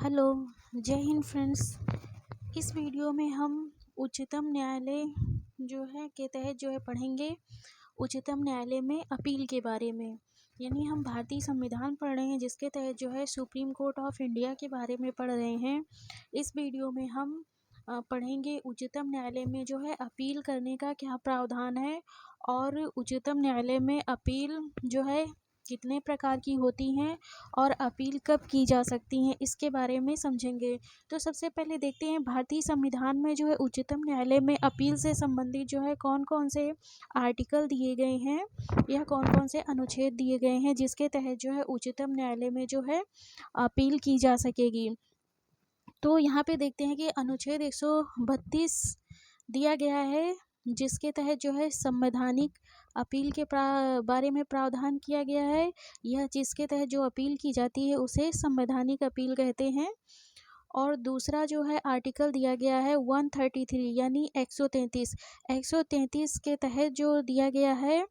Hello, जय Hind friends. इस video में हम उच्चतम न्यायालय जो है के तहत जो है पढ़ेंगे उच्चतम न्यायालय में अपील के बारे में। यानी हम भारतीय संविधान पढ़ रहे हैं जिसके तहत जो है सुप्रीम कोर्ट ऑफ इंडिया के बारे में पढ़ रहे हैं। इस वीडियो में हम पढ़ेंगे उच्चतम न्यायालय में जो है अपील करने का क्या प्रावधान है और उच्चतम न्यायालय में अपील जो है कितने प्रकार की होती हैं और अपील कब की जा सकती हैं, इसके बारे में समझेंगे। तो सबसे पहले देखते हैं भारतीय संविधान में जो है उच्चतम न्यायालय में अपील से संबंधित जो है कौन कौन से आर्टिकल दिए गए हैं या कौन कौन से अनुच्छेद दिए गए हैं जिसके तहत जो है उच्चतम न्यायालय में जो है अपील की जा सकेगी। तो यहाँ पे देखते हैं कि अनुच्छेद 132 दिया गया है जिसके तहत जो है संवैधानिक अपील के बारे में प्रावधान किया गया है। यह जिसके तहत जो अपील की जाती है उसे संवैधानिक अपील कहते हैं। और दूसरा जो है आर्टिकल दिया गया है 133 यानी 133 के तहत जो दिया गया है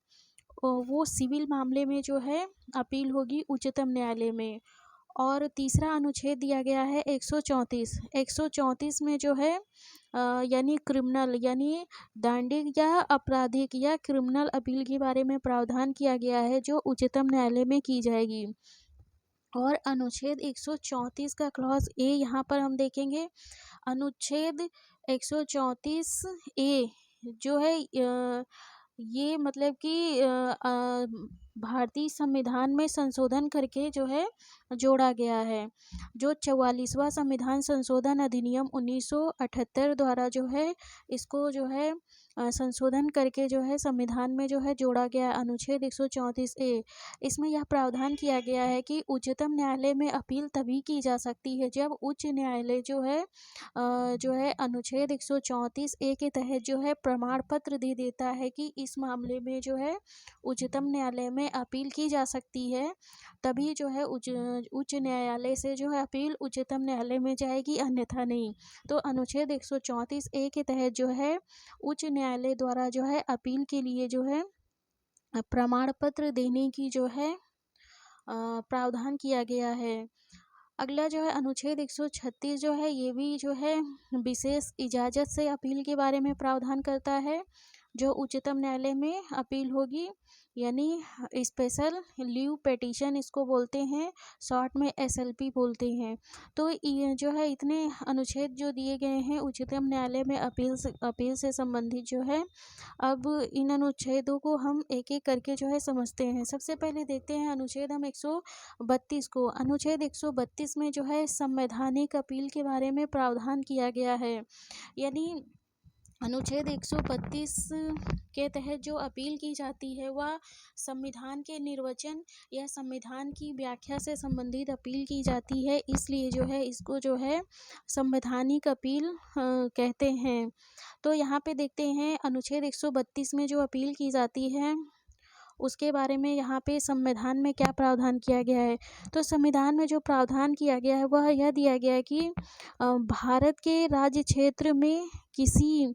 वो सिविल मामले में जो है अपील होगी उच्चतम न्यायालय में। और तीसरा अनुच्छेद दिया गया है 134 में जो है यानी क्रिमिनल यानी दंडिक या आपराधिक या क्रिमिनल अपील के बारे में प्रावधान किया गया है जो उच्चतम न्यायालय में की जाएगी। और अनुच्छेद 134 का क्लॉज ए यहाँ पर हम देखेंगे। अनुच्छेद 134 ए जो है ये मतलब कि भारतीय संविधान में संशोधन करके जो है जोड़ा गया है। जो 44वां संविधान संशोधन अधिनियम 1978 द्वारा जो है इसको जो है संशोधन करके जो है संविधान में जो है जोड़ा गया अनुच्छेद 134 ए। इसमें यह प्रावधान किया गया है कि उच्चतम न्यायालय में अपील तभी की जा सकती है जब उच्च न्यायालय जो है अनुच्छेद 134 ए के तहत जो है प्रमाण पत्र दे देता है कि इस मामले में जो है उच्चतम न्यायालय में अपील की जा सकती है। तभी जो है उच्च न्यायालय से जो है अपील उच्चतम न्यायालय में जाएगी, अन्यथा नहीं। तो अनुच्छेद 134 ए के तहत जो है उच्च न्यायालय द्वारा जो है अपील के लिए जो है प्रमाण पत्र देने की जो है प्रावधान किया गया है। अगला जो है अनुच्छेद 136 जो है ये भी जो है विशेष इजाज़त से अपील के बारे में प्रावधान करता है जो उच्चतम न्यायालय में अपील होगी, यानी स्पेशल लीव पिटीशन इसको बोलते हैं, शॉर्ट में एसएलपी बोलते हैं। तो ये जो है इतने अनुच्छेद जो दिए गए हैं उच्चतम न्यायालय में अपील से संबंधित जो है। अब इन अनुच्छेदों को हम एक एक करके जो है समझते हैं। सबसे पहले देखते हैं अनुच्छेद हम 132 को। अनुच्छेद 132 में जो है संवैधानिक अपील के बारे में प्रावधान किया गया है। यानी अनुच्छेद 132 के तहत जो अपील की जाती है वह संविधान के निर्वचन या संविधान की व्याख्या से संबंधित अपील की जाती है, इसलिए जो है इसको जो है संवैधानिक अपील कहते हैं। तो यहाँ पे देखते हैं अनुच्छेद 132 में जो अपील की जाती है उसके बारे में यहाँ पे संविधान में क्या प्रावधान किया गया है। तो संविधान में जो प्रावधान किया गया है वह यह दिया गया है कि भारत के राज्य क्षेत्र में किसी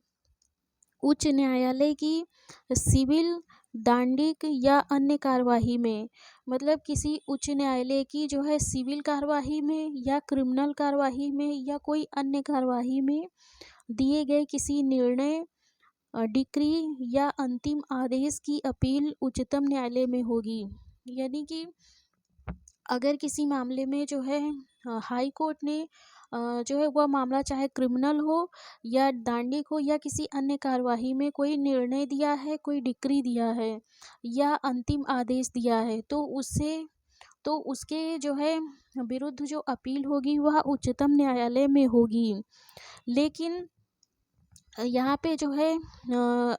उच्च न्यायालय की सिविल, दांडिक या अन्य कार्यवाही में, मतलब किसी उच्च न्यायालय की जो है सिविल कार्यवाही में या क्रिमिनल कार्यवाही में या कोई अन्य कार्यवाही में दिए गए किसी निर्णय, डिक्री या अंतिम आदेश की अपील उच्चतम न्यायालय में होगी। यानी कि अगर किसी मामले में जो है हाई कोर्ट ने जो है वह मामला चाहे क्रिमिनल हो या दांडिक हो या किसी अन्य कार्यवाही में कोई निर्णय दिया है, कोई डिक्री दिया है या अंतिम आदेश दिया है, तो उसके जो है विरुद्ध जो अपील होगी वह उच्चतम न्यायालय में होगी। लेकिन यहाँ पे जो है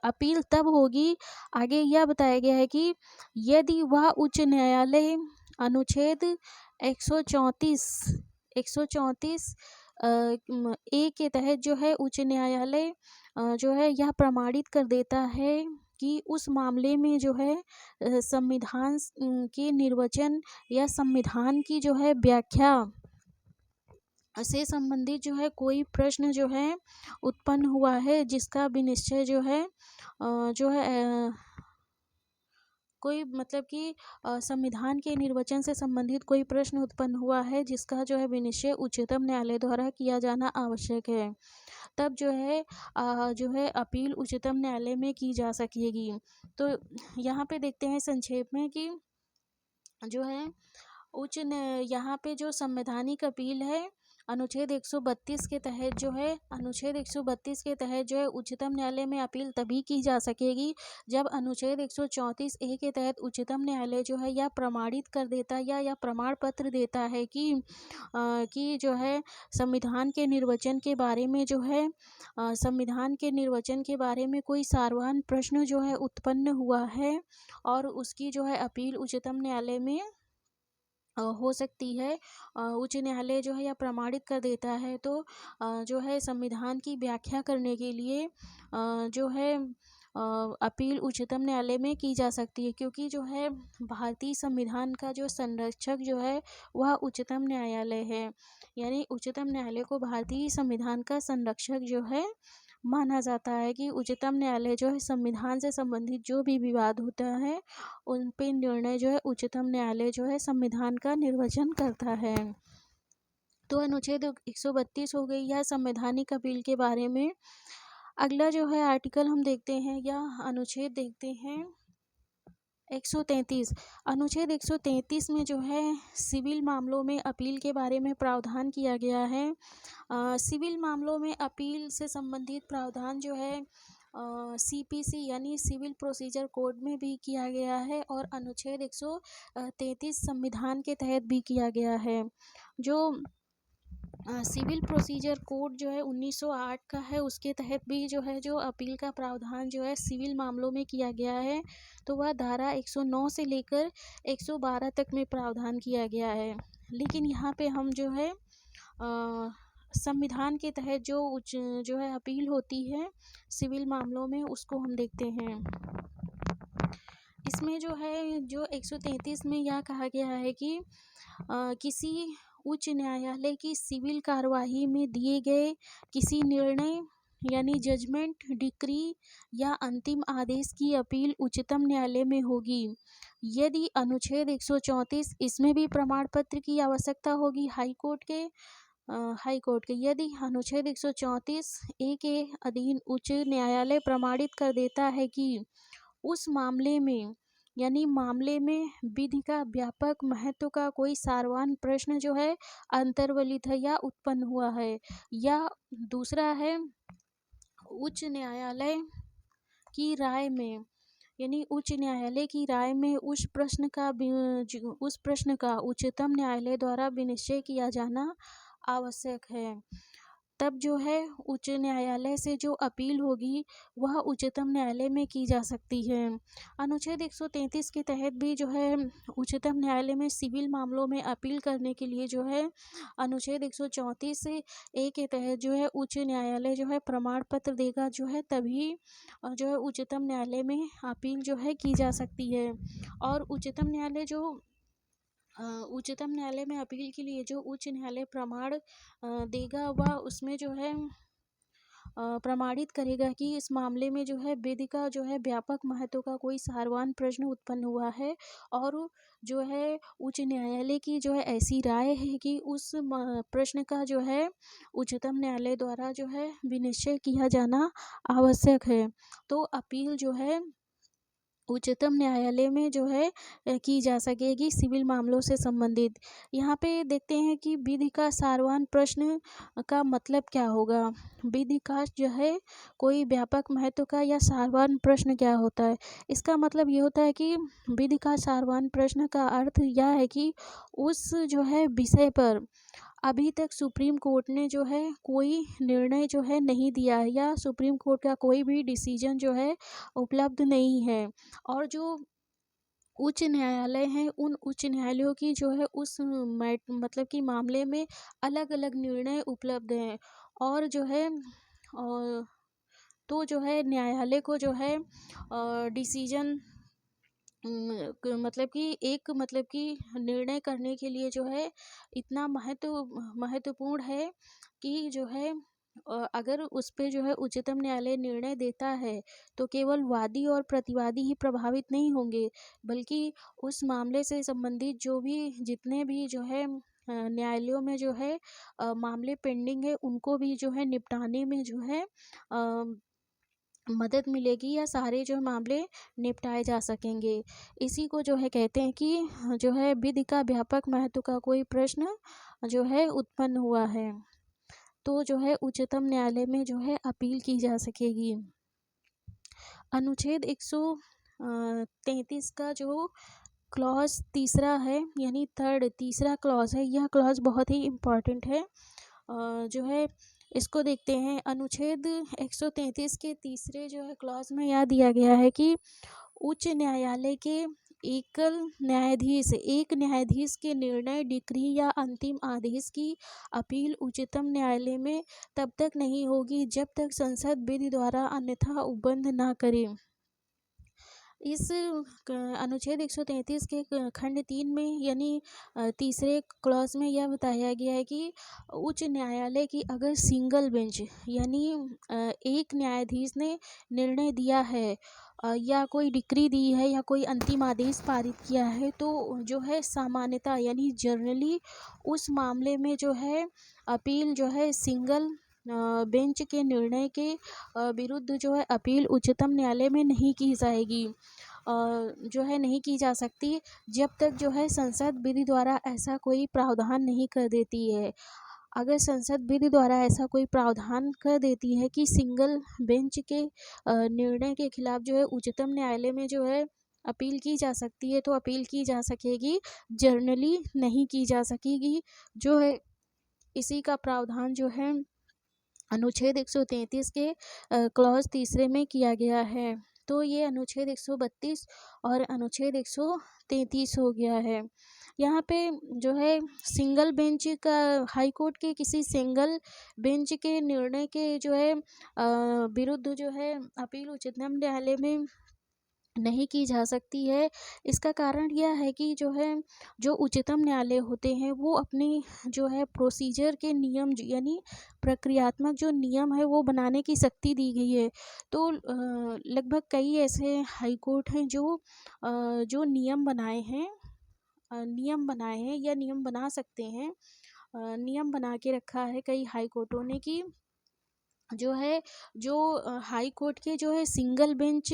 अपील तब होगी, आगे यह बताया गया है कि यदि वह उच्च न्यायालय अनुच्छेद 134 ए के तहत जो है उच्च न्यायालय जो है यह प्रमाणित कर देता है कि उस मामले में जो है संविधान के निर्वचन या संविधान की जो है व्याख्या से संबंधित जो है कोई प्रश्न जो है उत्पन्न हुआ है जिसका विनिश्चय जो है कोई मतलब कि संविधान के निर्वचन से संबंधित कोई प्रश्न उत्पन्न हुआ है जिसका जो है विनिश्चय उच्चतम न्यायालय द्वारा किया जाना आवश्यक है, तब जो है अपील उच्चतम न्यायालय में की जा सकेगी। तो यहाँ पे देखते हैं संक्षेप में कि जो है यहाँ पे जो संवैधानिक अपील है अनुच्छेद 132 के तहत जो है उच्चतम न्यायालय में अपील तभी की जा सकेगी जब अनुच्छेद 134 ए के तहत उच्चतम न्यायालय जो है यह प्रमाणित कर देता या प्रमाण पत्र देता है कि जो है संविधान के निर्वचन के बारे में संविधान के निर्वचन के बारे में कोई सार्वजनिक प्रश्न जो है उत्पन्न हुआ है और उसकी जो है अपील उच्चतम न्यायालय में हो सकती है। उच्च न्यायालय जो है यह प्रमाणित कर देता है तो जो है संविधान की व्याख्या करने के लिए जो है अपील उच्चतम न्यायालय में की जा सकती है, क्योंकि जो है भारतीय संविधान का जो संरक्षक जो है वह उच्चतम न्यायालय है। यानी उच्चतम न्यायालय को भारतीय संविधान का संरक्षक जो है माना जाता है कि उच्चतम न्यायालय जो है संविधान से संबंधित जो भी विवाद होता है उन पे निर्णय जो है उच्चतम न्यायालय जो है संविधान का निर्वचन करता है। तो अनुच्छेद 132 हो गई यह संवैधानिक अपील के बारे में। अगला जो है आर्टिकल हम देखते हैं या अनुच्छेद देखते हैं 133। अनुच्छेद 133 में जो है सिविल मामलों में अपील के बारे में प्रावधान किया गया है। सिविल मामलों में अपील से संबंधित प्रावधान जो है सीपीसी यानी सिविल प्रोसीजर कोड में भी किया गया है और अनुच्छेद 133 संविधान के तहत भी किया गया है। जो सिविल प्रोसीजर कोड जो है 1908 का है उसके तहत भी जो है जो अपील का प्रावधान जो है सिविल मामलों में किया गया है, तो वह धारा 109 से लेकर 112 तक में प्रावधान किया गया है। लेकिन यहाँ पे हम जो है संविधान के तहत जो है अपील होती है सिविल मामलों में उसको हम देखते हैं। इसमें जो है जो 133 में यह कहा गया है कि किसी उच्च न्यायालय की सिविल कार्यवाही में दिए गए किसी निर्णय यानी जजमेंट, डिक्री या अंतिम आदेश की अपील उच्चतम न्यायालय में होगी यदि अनुच्छेद 134 इसमें भी प्रमाण पत्र की आवश्यकता होगी हाई कोर्ट के यदि अनुच्छेद 134 ए के अधीन उच्च न्यायालय प्रमाणित कर देता है कि उस मामले में विधि का व्यापक महत्व का कोई सार्वजनिक प्रश्न जो है अंतर्वलित है या उत्पन्न हुआ है, या दूसरा है उच्च न्यायालय की राय में यानी उच्च न्यायालय की राय में उस प्रश्न का उच्चतम न्यायालय द्वारा विनिश्चय किया जाना आवश्यक है, तब जो है उच्च न्यायालय से जो अपील होगी वह उच्चतम न्यायालय में की जा सकती है। अनुच्छेद 133 के तहत भी जो है उच्चतम न्यायालय में सिविल मामलों में अपील करने के लिए जो है अनुच्छेद 134 ए के तहत जो है उच्च न्यायालय जो है प्रमाण पत्र देगा जो है तभी जो है उच्चतम न्यायालय में अपील जो है की जा सकती है। और उच्चतम न्यायालय में अपील के लिए जो उच्च न्यायालय प्रमाण देगा वह उसमें जो है प्रमाणित करेगा कि इस मामले में जो है विधि का जो है व्यापक महत्व का कोई सार्वजनिक प्रश्न उत्पन्न हुआ है और जो है उच्च न्यायालय की जो है ऐसी राय है कि उस प्रश्न का जो है उच्चतम न्यायालय द्वारा जो है विनिश्चय किया जाना आवश्यक है। तो अपील जो है उच्चतम न्यायालय में जो है की जा सकेगी सिविल मामलों से संबंधित। यहाँ पे देखते हैं कि विधि का सार्वजनिक प्रश्न का मतलब क्या होगा। विधि का जो है कोई व्यापक महत्व का या सार्वजनिक प्रश्न क्या होता है। इसका मतलब ये होता है कि विधि का सार्वजनिक प्रश्न का अर्थ यह है कि उस जो है विषय पर अभी तक सुप्रीम कोर्ट ने जो है कोई निर्णय जो है नहीं दिया है या सुप्रीम कोर्ट का कोई भी डिसीजन जो है उपलब्ध नहीं है और जो उच्च न्यायालय हैं उन उच्च न्यायालयों की जो है उस मतलब कि मामले में अलग अलग निर्णय उपलब्ध हैं और जो है तो जो है न्यायालय को जो है डिसीजन मतलब कि निर्णय करने के लिए जो है इतना महत्वपूर्ण है कि जो है अगर उस पे जो है उच्चतम न्यायालय निर्णय देता है, तो केवल वादी और प्रतिवादी ही प्रभावित नहीं होंगे, बल्कि उस मामले से संबंधित जो भी जितने भी जो है न्यायालयों में जो है मामले पेंडिंग है, उनको भी जो है निपटाने में जो है अ, मदद मिलेगी, या सारे जो मामले निपटाए जा सकेंगे। इसी को जो है कहते हैं कि जो है विधि का व्यापक महत्व का कोई प्रश्न जो है उत्पन्न हुआ है, तो जो है उच्चतम न्यायालय में जो है अपील की जा सकेगी। अनुच्छेद 133 का जो क्लॉज तीसरा है, यानी तीसरा क्लॉज है, यह क्लॉज बहुत ही इम्पॉर्टेंट है। जो है इसको देखते हैं। अनुच्छेद 133 के तीसरे जो है क्लॉज में यह दिया गया है कि उच्च न्यायालय के एक न्यायाधीश के निर्णय, डिक्री या अंतिम आदेश की अपील उच्चतम न्यायालय में तब तक नहीं होगी जब तक संसद विधि द्वारा अन्यथा उपबंध न करे। इस अनुच्छेद 133 के खंड 3 में, यानी तीसरे क्लॉज में यह बताया गया है कि उच्च न्यायालय की अगर सिंगल बेंच, यानी एक न्यायाधीश ने निर्णय दिया है या कोई डिक्री दी है या कोई अंतिम आदेश पारित किया है, तो जो है सामान्यतः यानी जनरली उस मामले में जो है अपील जो है सिंगल बेंच के निर्णय के विरुद्ध जो है अपील उच्चतम न्यायालय में नहीं की जाएगी, जो है नहीं की जा सकती, जब तक जो है संसद विधि द्वारा ऐसा कोई प्रावधान नहीं कर देती है। अगर संसद विधि द्वारा ऐसा कोई प्रावधान कर देती है कि सिंगल बेंच के निर्णय के खिलाफ जो है उच्चतम न्यायालय में जो है अपील की जा सकती है, तो अपील की जा सकेगी, जर्नली नहीं की जा सकेगी। जो है इसी का प्रावधान जो है अनुच्छेद 133 के क्लॉज तीसरे में किया गया है। तो ये अनुच्छेद 132 और अनुच्छेद 133 हो गया है। यहाँ पे जो है सिंगल बेंच का, हाई कोर्ट के किसी सिंगल बेंच के निर्णय के जो है विरुद्ध जो है अपील उच्चतम न्यायालय में नहीं की जा सकती है। इसका कारण यह है कि जो है जो उच्चतम न्यायालय होते हैं वो अपनी जो है प्रोसीजर के नियम यानी प्रक्रियात्मक जो नियम है वो बनाने की शक्ति दी गई है। तो लगभग कई ऐसे हाई कोर्ट हैं जो नियम बनाए हैं या नियम बना सकते हैं। नियम बना के रखा है कई हाई कोर्टों ने कि जो हाई कोर्ट के जो है सिंगल बेंच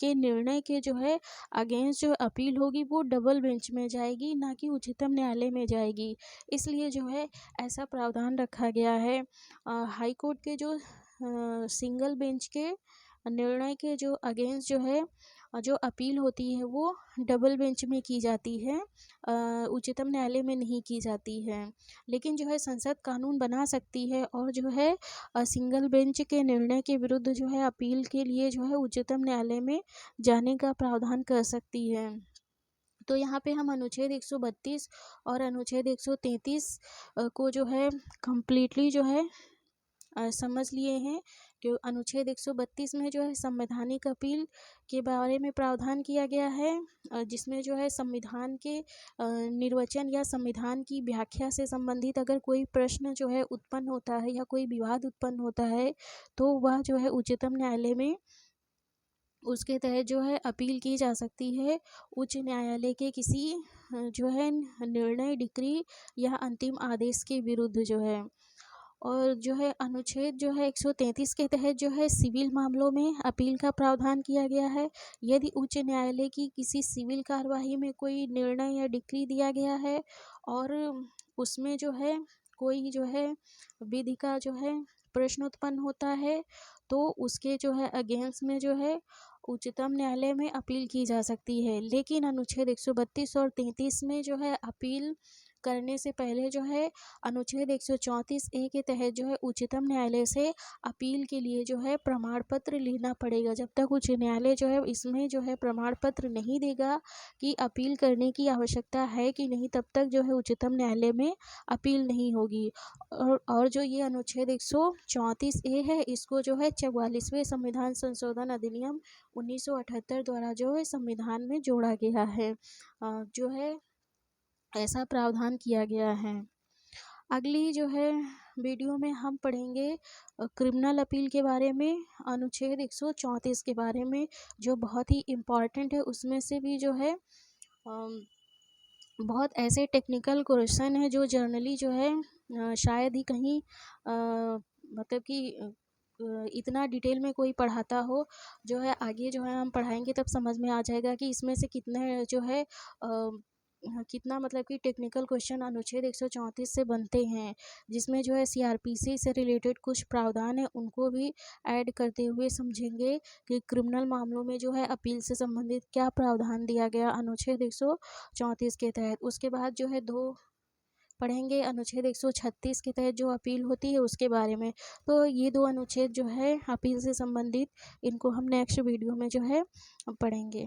के निर्णय के जो है अगेंस्ट जो अपील होगी वो डबल बेंच में जाएगी, ना कि उच्चतम न्यायालय में जाएगी। इसलिए जो है ऐसा प्रावधान रखा गया है। हाई कोर्ट के जो सिंगल बेंच के निर्णय के जो अगेंस्ट जो है जो अपील होती है वो डबल बेंच में की जाती है, उच्चतम न्यायालय में नहीं की जाती है। लेकिन जो है संसद कानून बना सकती है और जो है सिंगल बेंच के निर्णय के विरुद्ध जो है अपील के लिए जो है उच्चतम न्यायालय में जाने का प्रावधान कर सकती है। तो यहाँ पे हम अनुच्छेद 132 और अनुच्छेद 133 को जो है कम्प्लीटली जो है समझ लिए हैं कि अनुच्छेद 132 में जो है संवैधानिक अपील के बारे में प्रावधान किया गया है, जिसमें जो है संविधान के निर्वचन या संविधान की व्याख्या से संबंधित अगर कोई प्रश्न जो है उत्पन्न होता है या कोई विवाद उत्पन्न होता है, तो वह जो है उच्चतम न्यायालय में उसके तहत जो है अपील की जा सकती है उच्च न्यायालय के किसी जो है निर्णय, डिक्री या अंतिम आदेश के विरुद्ध जो है। और जो है अनुच्छेद जो है 133 के तहत जो है सिविल मामलों में अपील का प्रावधान किया गया है। यदि उच्च न्यायालय की किसी सिविल कार्यवाही में कोई निर्णय या डिक्री दिया गया है और उसमें जो है कोई जो है विधि का जो है प्रश्न उत्पन्न होता है, तो उसके जो है अगेंस्ट में जो है उच्चतम न्यायालय में अपील की जा सकती है। लेकिन अनुच्छेद 132 और 33 में जो है अपील करने से पहले जो है अनुच्छेद 134 ए के तहत जो है उच्चतम न्यायालय से अपील के लिए जो है प्रमाण पत्र लेना पड़ेगा। जब तक उच्च न्यायालय जो है इसमें जो है प्रमाण पत्र नहीं देगा कि अपील करने की आवश्यकता है कि नहीं, तब तक जो है उच्चतम न्यायालय में अपील नहीं होगी। और जो ये अनुच्छेद 134 ए है, इसको जो है 44वें संविधान संशोधन अधिनियम 1978 द्वारा जो है संविधान में जोड़ा गया है। जो है ऐसा प्रावधान किया गया है। अगली जो है वीडियो में हम पढ़ेंगे क्रिमिनल अपील के बारे में, अनुच्छेद 134 के बारे में, जो बहुत ही इम्पॉर्टेंट है। उसमें से भी जो है बहुत ऐसे टेक्निकल क्वेश्चन है जो जनरली जो है शायद ही कहीं मतलब कि इतना डिटेल में कोई पढ़ाता हो। जो है आगे जो है हम पढ़ाएंगे तब समझ में आ जाएगा कि इसमें से कितने जो है कितना मतलब कि टेक्निकल क्वेश्चन अनुच्छेद 134 से बनते हैं, जिसमें जो है सीआरपीसी से रिलेटेड कुछ प्रावधान है उनको भी ऐड करते हुए समझेंगे कि क्रिमिनल मामलों में जो है अपील से संबंधित क्या प्रावधान दिया गया अनुच्छेद 134 के तहत। उसके बाद जो है दो पढ़ेंगे अनुच्छेद 136 के तहत जो अपील होती है उसके बारे में। तो ये दो अनुच्छेद जो है अपील से संबंधित, इनको हम नेक्स्ट वीडियो में जो है पढ़ेंगे।